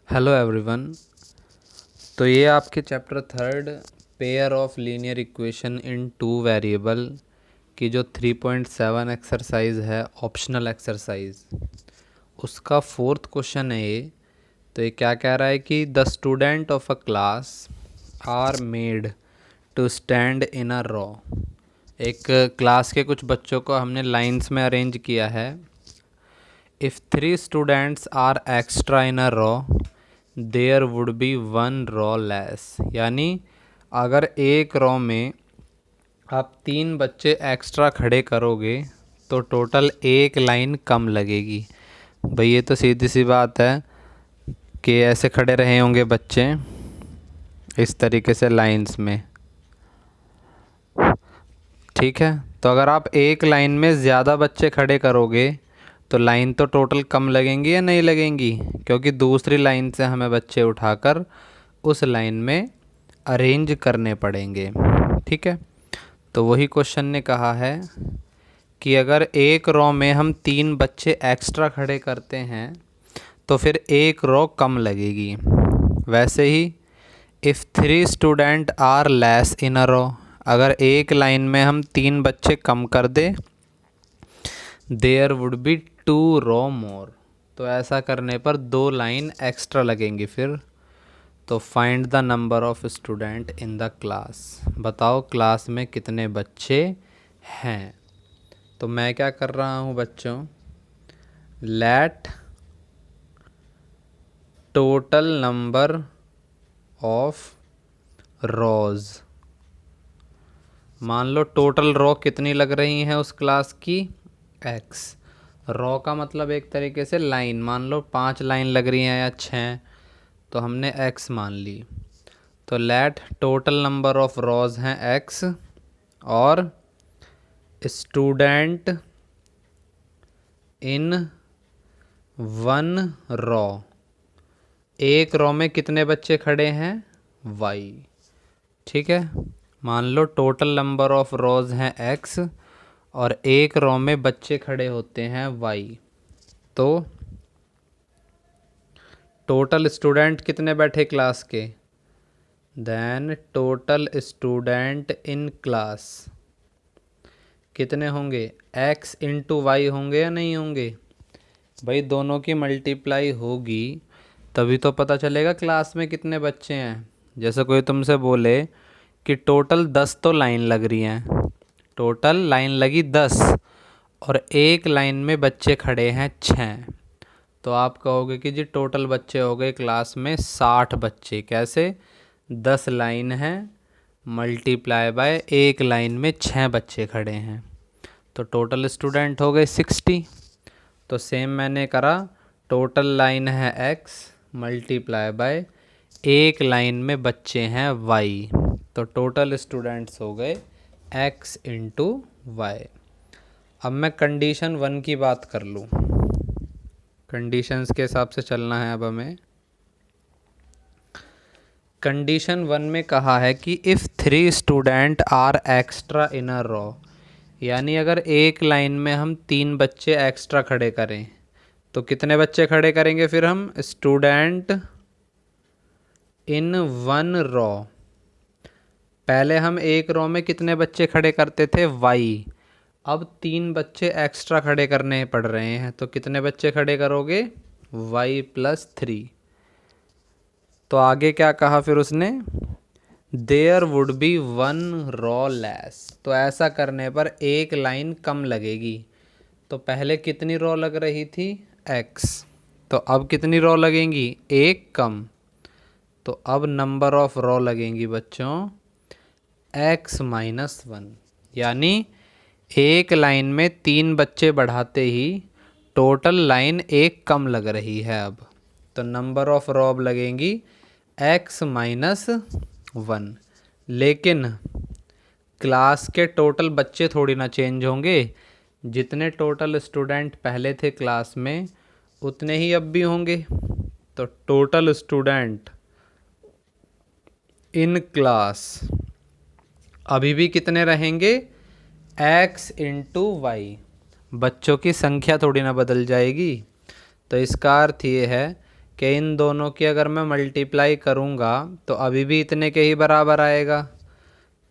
Hello everyone. तो ये आपके chapter third pair of linear equation in two variable की जो 3.7 एक्सरसाइज है, ऑप्शनल एक्सरसाइज, उसका फोर्थ क्वेश्चन है ये। तो ये क्या कह रहा है कि the student of a class are made to stand in a row. एक क्लास के कुछ बच्चों को हमने लाइंस में अरेंज किया है। If 3 students are extra in a row there would be 1 row less. यानी अगर एक रॉ में आप 3 बच्चे एक्स्ट्रा खड़े करोगे तो टोटल एक लाइन कम लगेगी। भाई ये तो सीधी सी बात है कि ऐसे खड़े रहे होंगे बच्चे इस तरीके से लाइंस में, ठीक है। तो अगर आप एक लाइन में ज़्यादा बच्चे खड़े करोगे तो लाइन तो टोटल कम लगेंगी या नहीं लगेंगी, क्योंकि दूसरी लाइन से हमें बच्चे उठाकर उस लाइन में अरेंज करने पड़ेंगे, ठीक है। तो वही क्वेश्चन ने कहा है कि अगर एक रो में हम 3 बच्चे एक्स्ट्रा खड़े करते हैं तो फिर एक रो कम लगेगी। वैसे ही if 3 student are less in a row, अगर एक लाइन में हम 3 बच्चे कम कर दें देयर वुड बी 2 रो मोर। तो ऐसा करने पर 2 लाइन एक्स्ट्रा लगेंगी फिर। तो find the number of student in the class. बताओ क्लास में कितने बच्चे हैं। तो मैं क्या कर रहा हूँ बच्चों, लेट टोटल नंबर ऑफ रोज, मान लो टोटल रो कितनी लग रही हैं उस क्लास की, x। रो का मतलब एक तरीके से लाइन, मान लो 5 लाइन लग रही हैं या 6, तो हमने x मान ली। तो लेट टोटल नंबर ऑफ रोज हैं x और स्टूडेंट इन 1 रो, एक रो में कितने बच्चे खड़े हैं y, ठीक है। मान लो टोटल नंबर ऑफ रोज हैं x और एक रो में बच्चे खड़े होते हैं y। तो टोटल स्टूडेंट कितने बैठे क्लास के, then total student in class कितने होंगे, x इंटू वाई होंगे या नहीं होंगे। भाई दोनों की मल्टीप्लाई होगी तभी तो पता चलेगा क्लास में कितने बच्चे हैं। जैसे कोई तुमसे बोले कि टोटल 10 तो लाइन लग रही हैं, टोटल लाइन लगी 10 और एक लाइन में बच्चे खड़े हैं 6, तो आप कहोगे कि जी टोटल बच्चे हो गए क्लास में 60 बच्चे। कैसे, 10 लाइन है मल्टीप्लाई बाय एक लाइन में 6 बच्चे खड़े हैं, तो टोटल स्टूडेंट हो गए 60। तो सेम मैंने करा, टोटल लाइन है x मल्टीप्लाई बाय एक लाइन में बच्चे हैं y, तो टोटल स्टूडेंट्स हो गए x इंटू वाई। अब मैं कंडीशन 1 की बात कर लूँ, कंडीशंस के हिसाब से चलना है अब हमें। कंडीशन 1 में कहा है कि if 3 student are extra in a रो, यानी अगर एक लाइन में हम 3 बच्चे एक्स्ट्रा खड़े करें तो कितने बच्चे खड़े करेंगे फिर हम, स्टूडेंट इन 1 रो। पहले हम एक रो में कितने बच्चे खड़े करते थे y, अब 3 बच्चे एक्स्ट्रा खड़े करने पड़ रहे हैं तो कितने बच्चे खड़े करोगे, y प्लस 3। तो आगे क्या कहा फिर उसने, there would be 1 row less. तो ऐसा करने पर एक लाइन कम लगेगी। तो पहले कितनी रो लग रही थी, x, तो अब कितनी रो लगेंगी, एक कम। तो अब नंबर ऑफ रो लगेंगी बच्चों x माइनस 1, यानी एक लाइन में 3 बच्चे बढ़ाते ही टोटल लाइन एक कम लग रही है अब। तो नंबर ऑफ रो अब लगेंगी x माइनस 1। लेकिन क्लास के टोटल बच्चे थोड़ी ना चेंज होंगे, जितने टोटल स्टूडेंट पहले थे क्लास में उतने ही अब भी होंगे। तो टोटल स्टूडेंट इन क्लास अभी भी कितने रहेंगे, x इंटू वाई। बच्चों की संख्या थोड़ी ना बदल जाएगी। तो इसका अर्थ ये है कि इन दोनों की अगर मैं मल्टीप्लाई करूँगा तो अभी भी इतने के ही बराबर आएगा।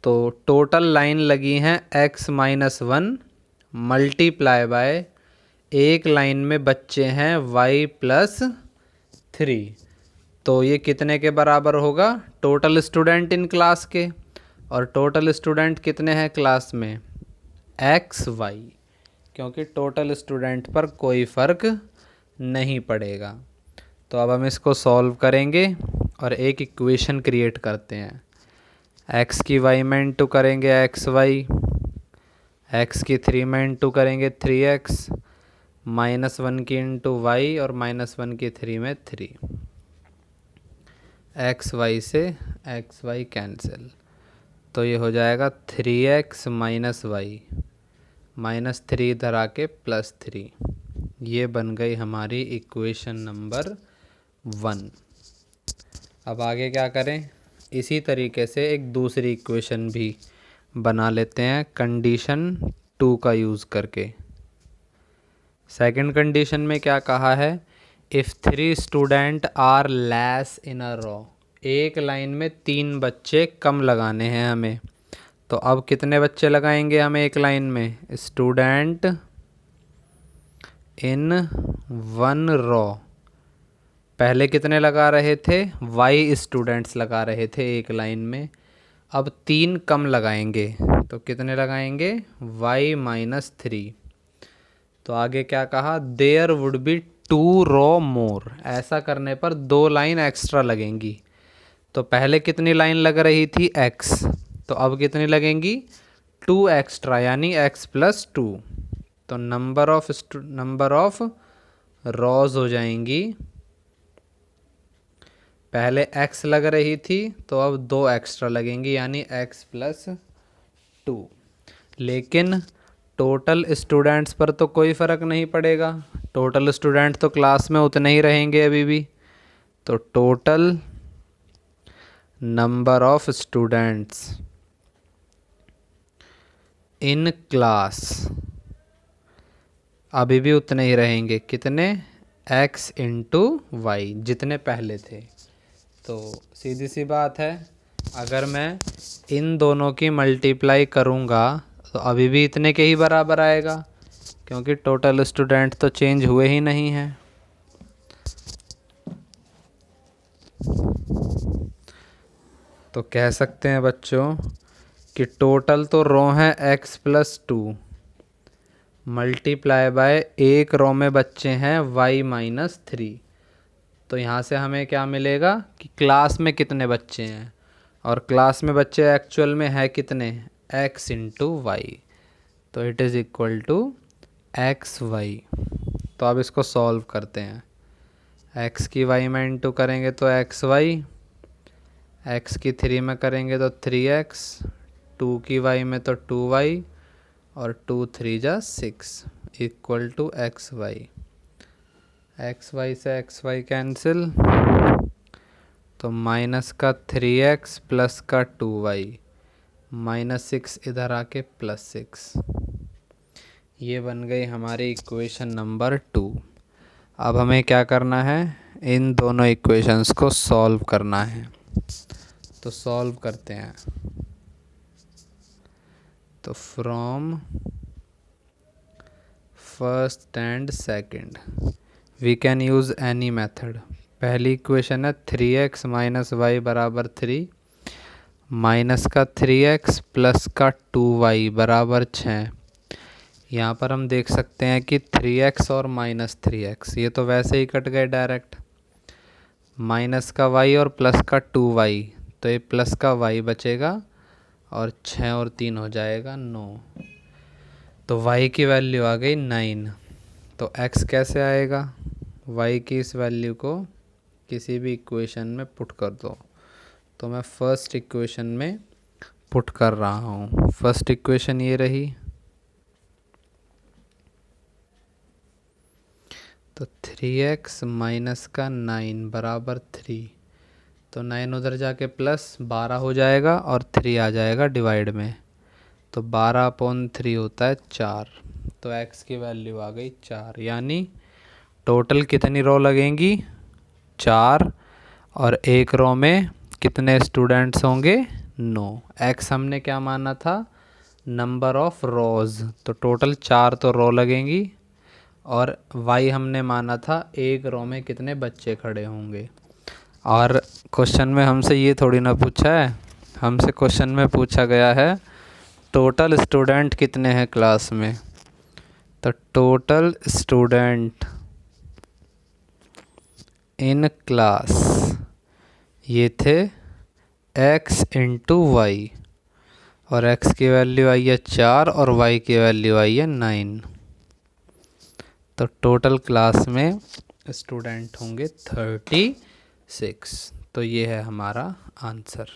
तो टोटल लाइन लगी हैं x-1 मल्टीप्लाई बाय एक लाइन में बच्चे हैं y+3। तो ये कितने के बराबर होगा? टोटल स्टूडेंट इन क्लास के। और टोटल स्टूडेंट कितने हैं क्लास में? xy, क्योंकि टोटल स्टूडेंट पर कोई फ़र्क नहीं पड़ेगा। तो अब हम इसको सॉल्व करेंगे और एक इक्वेशन क्रिएट करते हैं। x की y में इंटू करेंगे xy, x की 3 में इंटू करेंगे 3x, -1 की इंटू y और -1 की 3 में 3। xy से xy कैंसिल, तो ये हो जाएगा 3x माइनस वाई, -3 इधर आके +3। ये बन गई हमारी इक्वेशन नंबर 1। अब आगे क्या करें? इसी तरीके से एक दूसरी इक्वेशन भी बना लेते हैं कंडीशन 2 का यूज़ करके। सेकंड कंडीशन में क्या कहा है? If 3 student are less in a row, एक लाइन में 3 बच्चे कम लगाने हैं हमें। तो अब कितने बच्चे लगाएंगे हमें एक लाइन में? स्टूडेंट इन 1 रो। पहले कितने लगा रहे थे? y स्टूडेंट्स लगा रहे थे एक लाइन में। अब 3 कम लगाएंगे, तो कितने लगाएंगे? y-3। तो आगे क्या कहा? देयर वुड बी 2 रो मोर। ऐसा करने पर 2 लाइन एक्स्ट्रा लगेंगी। तो पहले कितनी लाइन लग रही थी? x, तो अब कितनी लगेंगी? 2 एक्स्ट्रा, यानी x+2। तो नंबर ऑफ रोज हो जाएंगी, पहले x लग रही थी तो अब 2 एक्स्ट्रा लगेंगी, यानी x+2। लेकिन टोटल स्टूडेंट्स पर तो कोई फ़र्क नहीं पड़ेगा, टोटल स्टूडेंट तो क्लास में उतने ही रहेंगे अभी भी। तो total number of students in class अभी भी उतने ही रहेंगे। कितने? x इंटू वाई, जितने पहले थे। तो सीधी सी बात है, अगर मैं इन दोनों की मल्टीप्लाई करूँगा तो अभी भी इतने के ही बराबर आएगा, क्योंकि टोटल स्टूडेंट तो चेंज हुए ही नहीं हैं। तो कह सकते हैं बच्चों कि टोटल तो रो हैं x+2 मल्टीप्लाई बाय एक रो में बच्चे हैं y-3। तो यहाँ से हमें क्या मिलेगा कि क्लास में कितने बच्चे हैं, और क्लास में बच्चे एक्चुअल में है कितने? x into y. तो it is equal to xy। तो अब इसको सॉल्व करते हैं। x की y में इंटू करेंगे तो xy, x की 3 में करेंगे तो 3x, 2 की y में तो 2y, और 2 3 जा 6 इक्वल टू xy। xy से xy कैंसिल, तो माइनस का 3x प्लस का 2y, -6 इधर आके +6। ये बन गई हमारी इक्वेशन नंबर 2। अब हमें क्या करना है? इन दोनों इक्वेशंस को सॉल्व करना है। तो सॉल्व करते हैं। तो from first and second we can use any method. पहली इक्वेशन है 3x माइनस वाई बराबर 3, माइनस का 3x प्लस का 2y बराबर 6। यहाँ पर हम देख सकते हैं कि 3x और -3x ये तो वैसे ही कट गए डायरेक्ट, माइनस का y और प्लस का 2y, तो ये प्लस का y बचेगा, और 6 और 3 हो जाएगा 9। तो y की वैल्यू आ गई 9। तो x कैसे आएगा? y की इस वैल्यू को किसी भी इक्वेशन में पुट कर दो। तो मैं फर्स्ट इक्वेशन में पुट कर रहा हूँ। फर्स्ट इक्वेशन ये रही। तो 3x माइनस का 9 बराबर 3, तो 9 उधर जाके प्लस 12 हो जाएगा, और 3 आ जाएगा डिवाइड में, तो 12/3 होता है 4। तो x की वैल्यू आ गई 4, यानी टोटल कितनी रो लगेंगी? 4 और एक रो में कितने स्टूडेंट्स होंगे 9। एक्स हमने क्या माना था नंबर ऑफ रोज़, तो टोटल 4 तो रो लगेंगी। और वाई हमने माना था एक रो में कितने बच्चे खड़े होंगे। और क्वेश्चन में हमसे ये थोड़ी ना पूछा है, हमसे क्वेश्चन में पूछा गया है टोटल स्टूडेंट कितने हैं क्लास में। तो टोटल स्टूडेंट इन क्लास ये थे x इंटू वाई, और x की वैल्यू आई है 4 और y की वैल्यू आई है 9। तो टोटल क्लास में स्टूडेंट होंगे 36। तो ये है हमारा आंसर।